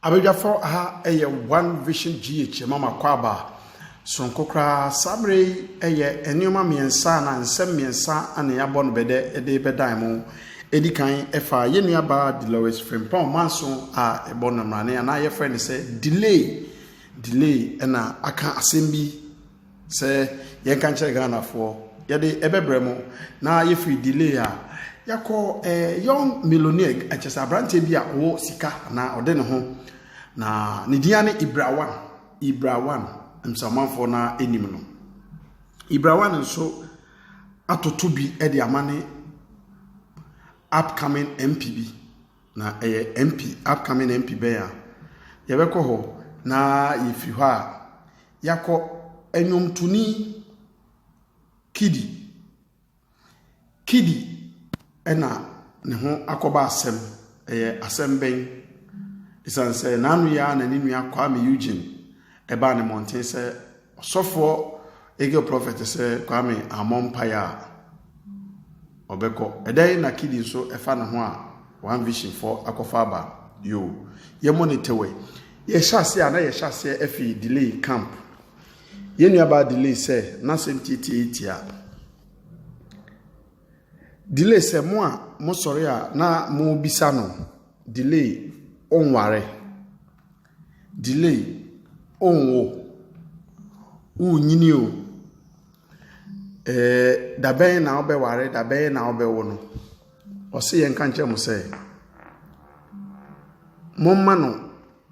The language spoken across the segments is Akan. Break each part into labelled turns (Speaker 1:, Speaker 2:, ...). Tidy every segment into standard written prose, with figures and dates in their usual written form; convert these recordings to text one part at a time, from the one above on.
Speaker 1: Abedwafo aha One Vision GH mama kwaba sonkokra sabre enioma miensa na nsem miensa ana yabɔ no bede ede bedan mu edikan efa yenuaba Dolores Frimpong manso a ebɔ no mrane ana ye friend say delay na aka asembi say yen kan kire Ghana fo yede ebebre mu na ye free delay a yakɔ young millionaire achesa brante bia wo sika na ode ne ho na ne dia ne Ibrawan msamanfo na enim no Ibrawan nso atoto bi e de amane upcoming MPB na MP upcoming MP be ya yebekɔ ho na yefi hɔ a yakɔ enwomtuni kidi ena ne ho akoba asem asem ben isan say nanu ya na ninu ya Kwame Eugene eba ne mountain say osofo ege prophet say Kwame amompaya obeko edai na kidi so efa ne ho a One Vision for akofa ba yo ye monitewe ye hyase ana ye hyase efi delay camp ye nuaba delay say na sentiti a delay say mo a mo sori a na mo bisa no delay onware delay onwo unyini o daben na obeware daben na obewo no ose yen kan kyerem say momma no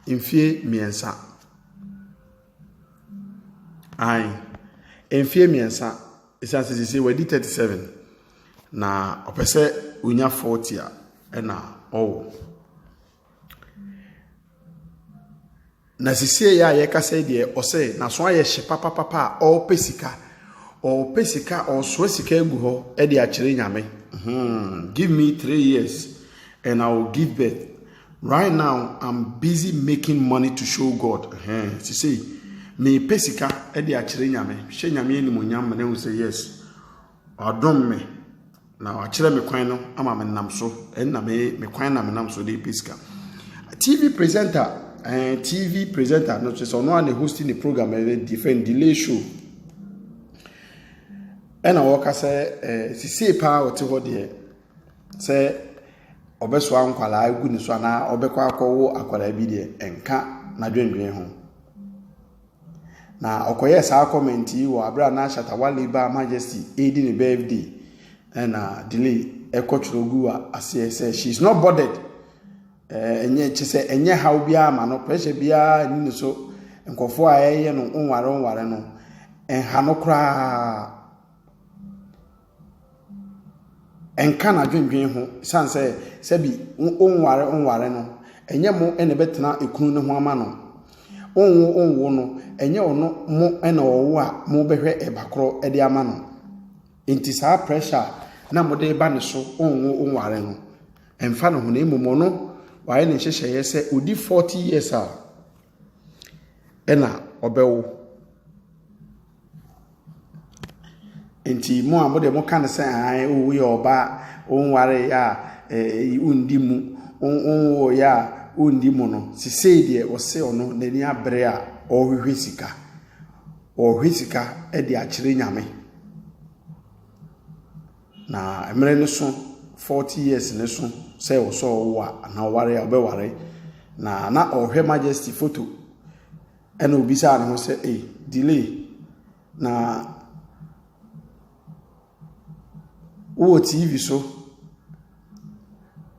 Speaker 1: mfie miensa mfie miensa isanse say wadi 37 na opese unya 40 a na owo na sisi ya ye kasa de ose na so aye hye papa o pesika o so sika egu ho e de a kire nyame give me 3 years and I will give birth. Right now I'm busy making money to show God. Sisi me pesika e de a kire nyame hye nyame ni monyam na hu say yes odom me na wa kire me kwan no ama me nam so en na me kwan na me nam so de pesika. TV presenter no so no one hosting the program a different delay show and I work say sisi pa oti ho de say obeso ankwala agu ni so na obekọ akọwo akwala bi de enka na dwendwen ho na okoye sa comment yi wo abra na Shatawale ba Majesty edi ni birthday and delay ekochrogu ase say she's not bothered enye chese enye haw bia ma no pressure bia ni so nkofo a yeye no onware no enha no kra enka na dwendwen ho sanse sebi onware no enye mo ene betena ekunu ne ho ama no onwo no enye ono mo ene owo a mo behwe ebakro ede ama no enti sa pressure na mo de ba ne so onware no emfa no ho na emomo no why ne hyehyeye se odi 40 years a ena obewo enti mo amode mo kan se an owo ye oba onware ya undimu onwo ya undimu no sisei de o se ono nani abre a ohwehwe sika e de a kire nyame na emre ne so 40 years ne so say o so wa na ware obeware na ohwe Majesty photo ena obisa ne ho say delay na wo TV so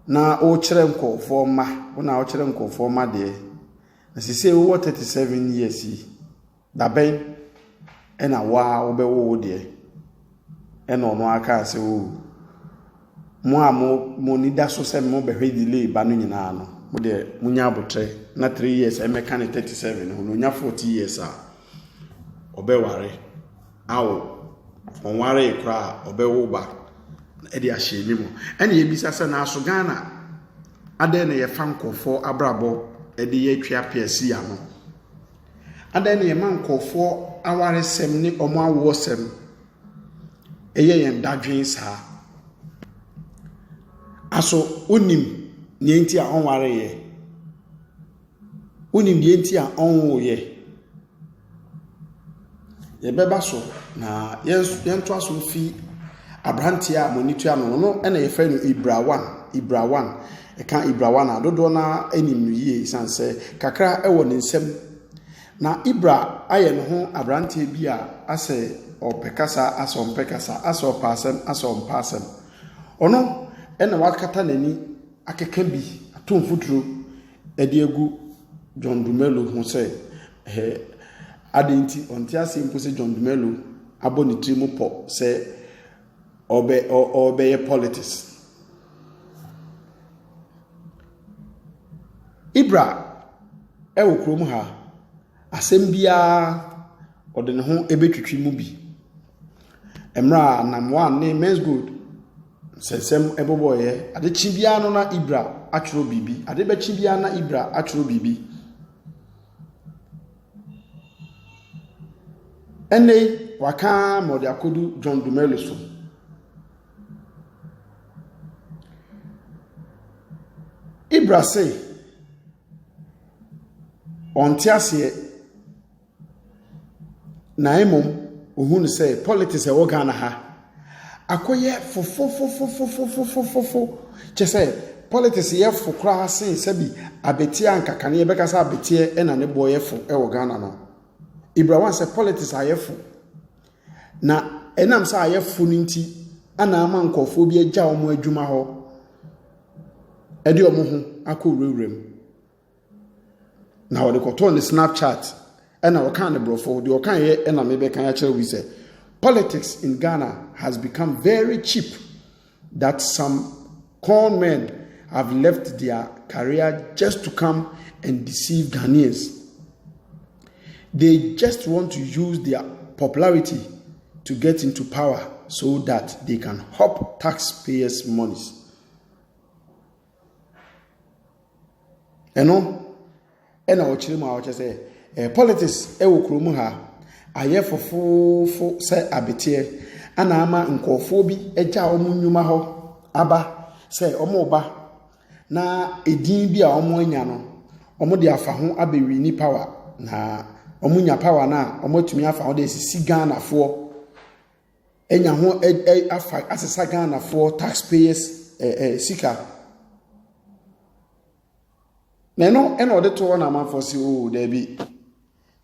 Speaker 1: na o kire nkofo ma na o kire nkofo ma de na sisi wo 37 years yi da ben ena wa obewo de ena ono aka se o mo ni da so se mo behwe delay ba no nyina no mo de munya abotre na 3 years e meka ne 37 no nya 40 years a obeware awo onware kra obewo ba e de ahye mi mo ene ye bisa se na aso Ghana ade ne ye fankofo abrabo e de ye twa PS ya no ade ne ye mankofo aware sem ni omo awo sem eye ye ndadwen sa aso onim nienti a onware ye Unim the entia on ye. Ye beba so na yen to aso fi abrantia monitor no na ye fe no Ibra 1 e kan Ibra 1 adodo na anim yie sanse kakra e wo ne nsem na Ibra aye no ho abrantia bi a ase opekasa asompekasa asompasem ono ena wakata nani akeka bi atomfuturo ede egu John Dumelo ho se adenti onti asempo se John Dumelo aboni trimu po se obe politics. Ibra wo krom ha asem bia ode ne ho ebetwitwi mu bi emra namwa ne men's good sesem eboboye ade chibia no na Ibra atworo bibi ade be chibia na Ibra atworo bibi ene waka mode akodu John Dumelo so Ibra say ontiase na emom ohun say politics e wo Ghana ha akoye fofo chese politics ye fo kra sen sabi abeti ankakane ye bekasa abeti e na ne boye fo e wo Ghana no Ibra wan say politics ayefo na enam say ayefo nti ana ama nkofo bi agya omo adwuma ho edi omo ho akowurewurem na wode koto on the Snapchat and our kind of brofo the okan and maybe can actually we say politics in Ghana has become very cheap that some con men have left their career just to come and deceive Ghanaians. They just want to use their popularity to get into power so that they can hop taxpayers' monies. And our children say politics e wo kromu ha aye fofofo se abetie ana ama nkofo bi eja omunnwuma ho aba se omoba na edin bi a omo anya no omo de afa ho abewi ni power na omunya power na omotumi afa ho de sisi Ghana fo enya ho afa asesa Ghana fo taxpayers sika neno eno de to na manfo si o da bi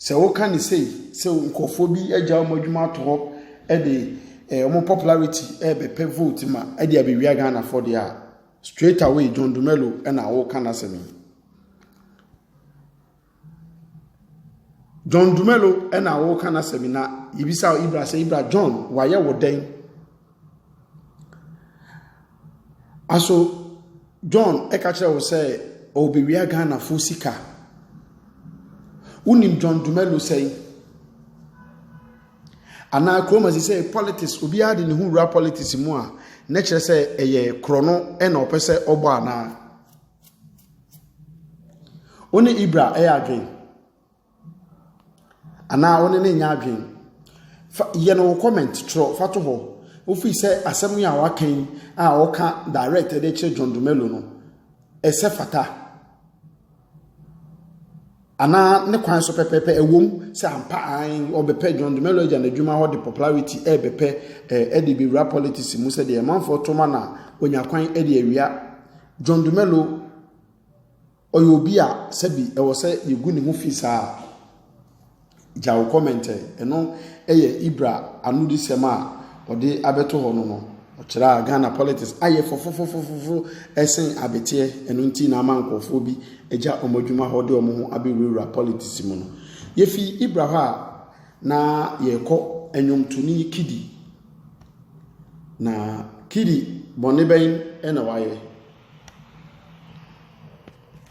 Speaker 1: se wo kan ni sei se nkofo bi agya omadwuma to ho e de omo popularity e be pe vote ma e de abewia Ghana for dia straight away John Dumelo na wo kan asemi John Dumelo na wo kan asemi na ibisa Ibra se Ibra John waye wo den aso John e ka kire wo se obewia Ghana fo sika unim John Dumelo say ana kroma say politics obi ade ne hu rap politics mu a na kire say eye krono e na opese ogbo ana oni Ibra e adwen ana oni ne nya adwen ye no comment tro fato ho ofi say asem ya wakan a woka direct de kire John Dumelo no ese fata ana ne kwan so pepepe ewom se ampa an obepe John Dumelo agya na dwuma ho de popularity ebepe de be rap politics mu se de manfo to ma na onya kwan de awia John Dumelo oyobi a sebi e wo se yegu ne ho fisa jawo comment eno eye Ibra anudi sema ode abeto ho no ochira Ghana politics aye fofofofofo esen abetie eno nti na amankofo bi eja omadwuma ho de omo ho abewura politics mu no yefi Ibra ha na yeko enwomtuni kidi na kidi bone ben ena waye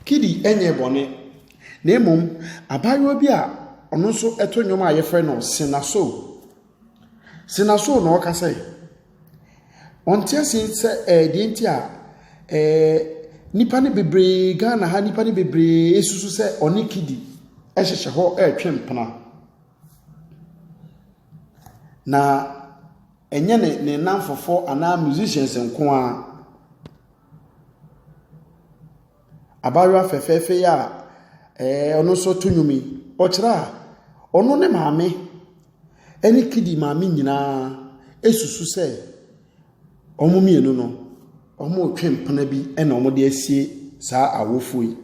Speaker 1: kidi enye bone na emom abayo bi a ono so eto nwom a yefe no sinaso no okase ontia sin se de ntia nipa ne bebre Ghana ha nipa ne bebre esusu se oni kidi ehhehye ho twempena na enye ne nanfofo ana musicians nko a abawa fefefe ya ono so to nwumi ochra ono ne maame eni kidi maame nyina esusu se omo mienu no omo twempena bi ena omo de asie saa awofo yi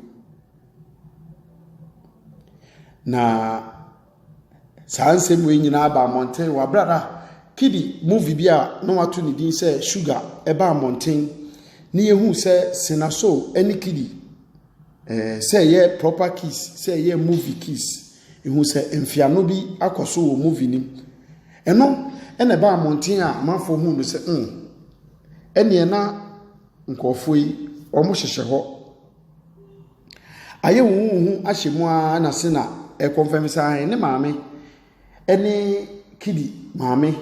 Speaker 1: na saa nsem we nyina ba mountain wa brada kidi movie bi a no watu ni din se sugar eba mountain ni ehu se sinaso eni kidi say ye proper kiss say ye movie kiss ehu se emfiano bi akoso wo movie nim eno ena ba mountain a manfo hu no se ene na nkofo yi omo hyehye ho aye hu ahyemu a na se na e confirm say ne maame ene kidi maame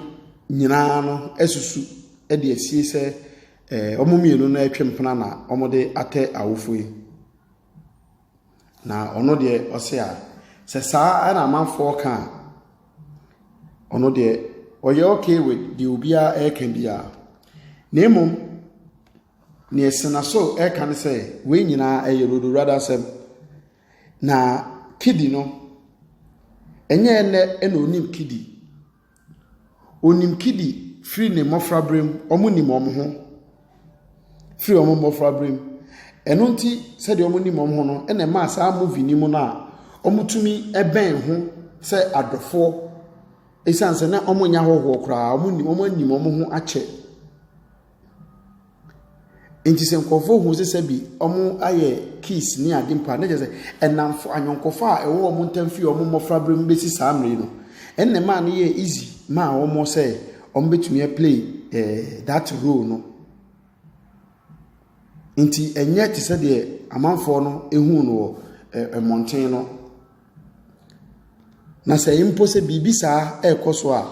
Speaker 1: nyina no esusu e de asie se omo mienu na atwempena na omo de ate awofo yi na ono de ose a se saa na manfo ka ono de oye okay with the obia e kan bia na emom ne esena so e kan se we nyina e yerodo rather sem na kidi no enye ene na onim kidi free ne mofra brem omo nim omo ho free omo mofra brem eno nti se de omo nim omo ho no ene ma saa movie ni mu na omo tumi eben ho se adofo esanse na omo nya hoho kra omo nim omo ho ache enti se nkofo hu se bi omo aye kiss ni adimpa na je se enamfo anyonkofo a ewo omo ntamfi omo mofra brem besi saa mre no enne ma no ye easy ma omo se omo betumi play that role no enti enye ti se de amanfo no ehu no mountain no na se impo se bibi saa ekoso a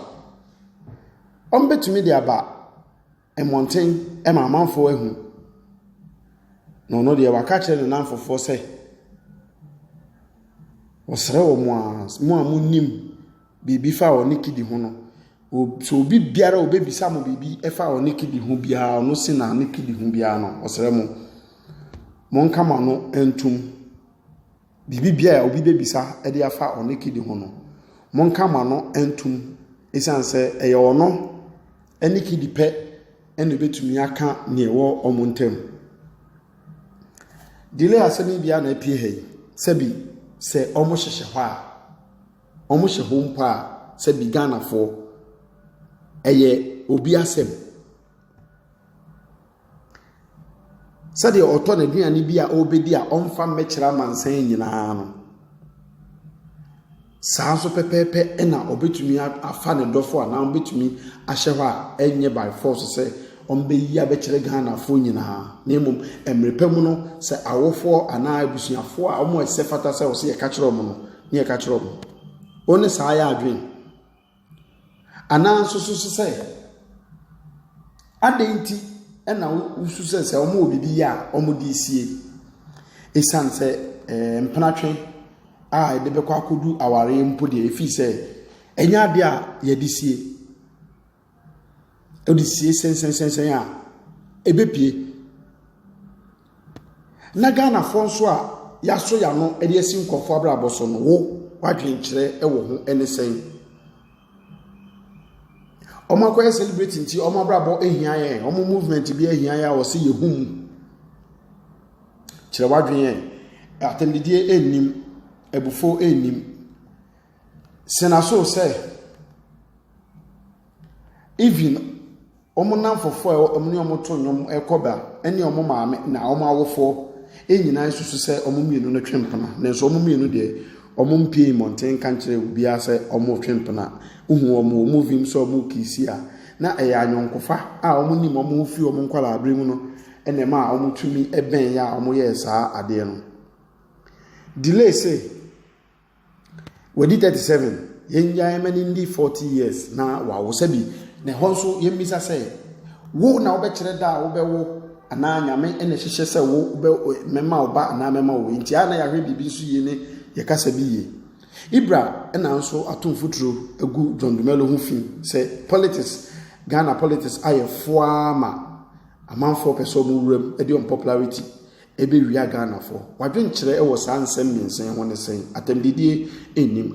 Speaker 1: omo betumi de aba mountain ma amanfo ehu no de waka kire na amfofo se osere wo mo a munim bibi fa o nikidi ho no so obi biara obebisa mo bibi e fa o nikidi ho bia no se na nikidi ho bia no osere mo nka ma no entum bibi bia obi bebisa e de afa o nikidi ho no mo nka ma no entum esanse eye ono enikidi pe ene betumi aka ne wo omontem delay asemi bia na apie hei sebi se omo hyehye ho a omo hye ho mpa a sebi Ghana fo eye obi asem sade oto na duane bia obedi a omfa mechira mansan nyina no saa so pepepe na obetumi afa ne dofo a na obetumi ahye ho a enye by force se ombe yi abekire Ghana fo nyina na emom emrepam no se awofo ana abusuafo a omo esefata se o se ye ka kire omo no ne ye ka kire omo one saa ya adwen ana so se adenti na usu se omo obibi ya omo di sie esan se mpanatwe a de bekwa akodu aware mpo de efi se enya de a ye di sie odisi sensen a ebepie na Ghana fo nso a yaso ya no e de asi nkofo abrabo so no wo wadwenkire e wo ho ene sen omo akoye celebrate nti omo abrabo ehia ye omo movement bi ehia ya wo se yehum kire wadwen ye atendidie enim ebufo enim senaso se even omo namfofo omo ne omo to nyom ekoba ene omo maame na omo awofo enyina susu se omo mienu no twempena na so omo mienu de omo mpie mountain kankere bia se omo twempena uhu omo movie so omo kisi a na eya anyonkofa a omo nim omo fi omo nkwala abremu no ene ma omo tumi eben ya omo ye saa ade no delay say wedi 37 yenya emani ndi 40 years na wa wo sabi ne honso yemisa say wo na obekire da wo bewo ana nyame ene hyehye se wo mema oba ana mema wo nti ana ya hwe bibi nso ye ne ye kasa bi ye ibra ena nso atomfuturo egu John Dumelo ho fi se politics Ghana politics aye foama amanfo person mu wuram e de on popularity ebe wia Ghana fo wadwenkyerɛ ɛwɔ saa nsɛm mmiɛnsa ho ne sɛn atamdidie ennim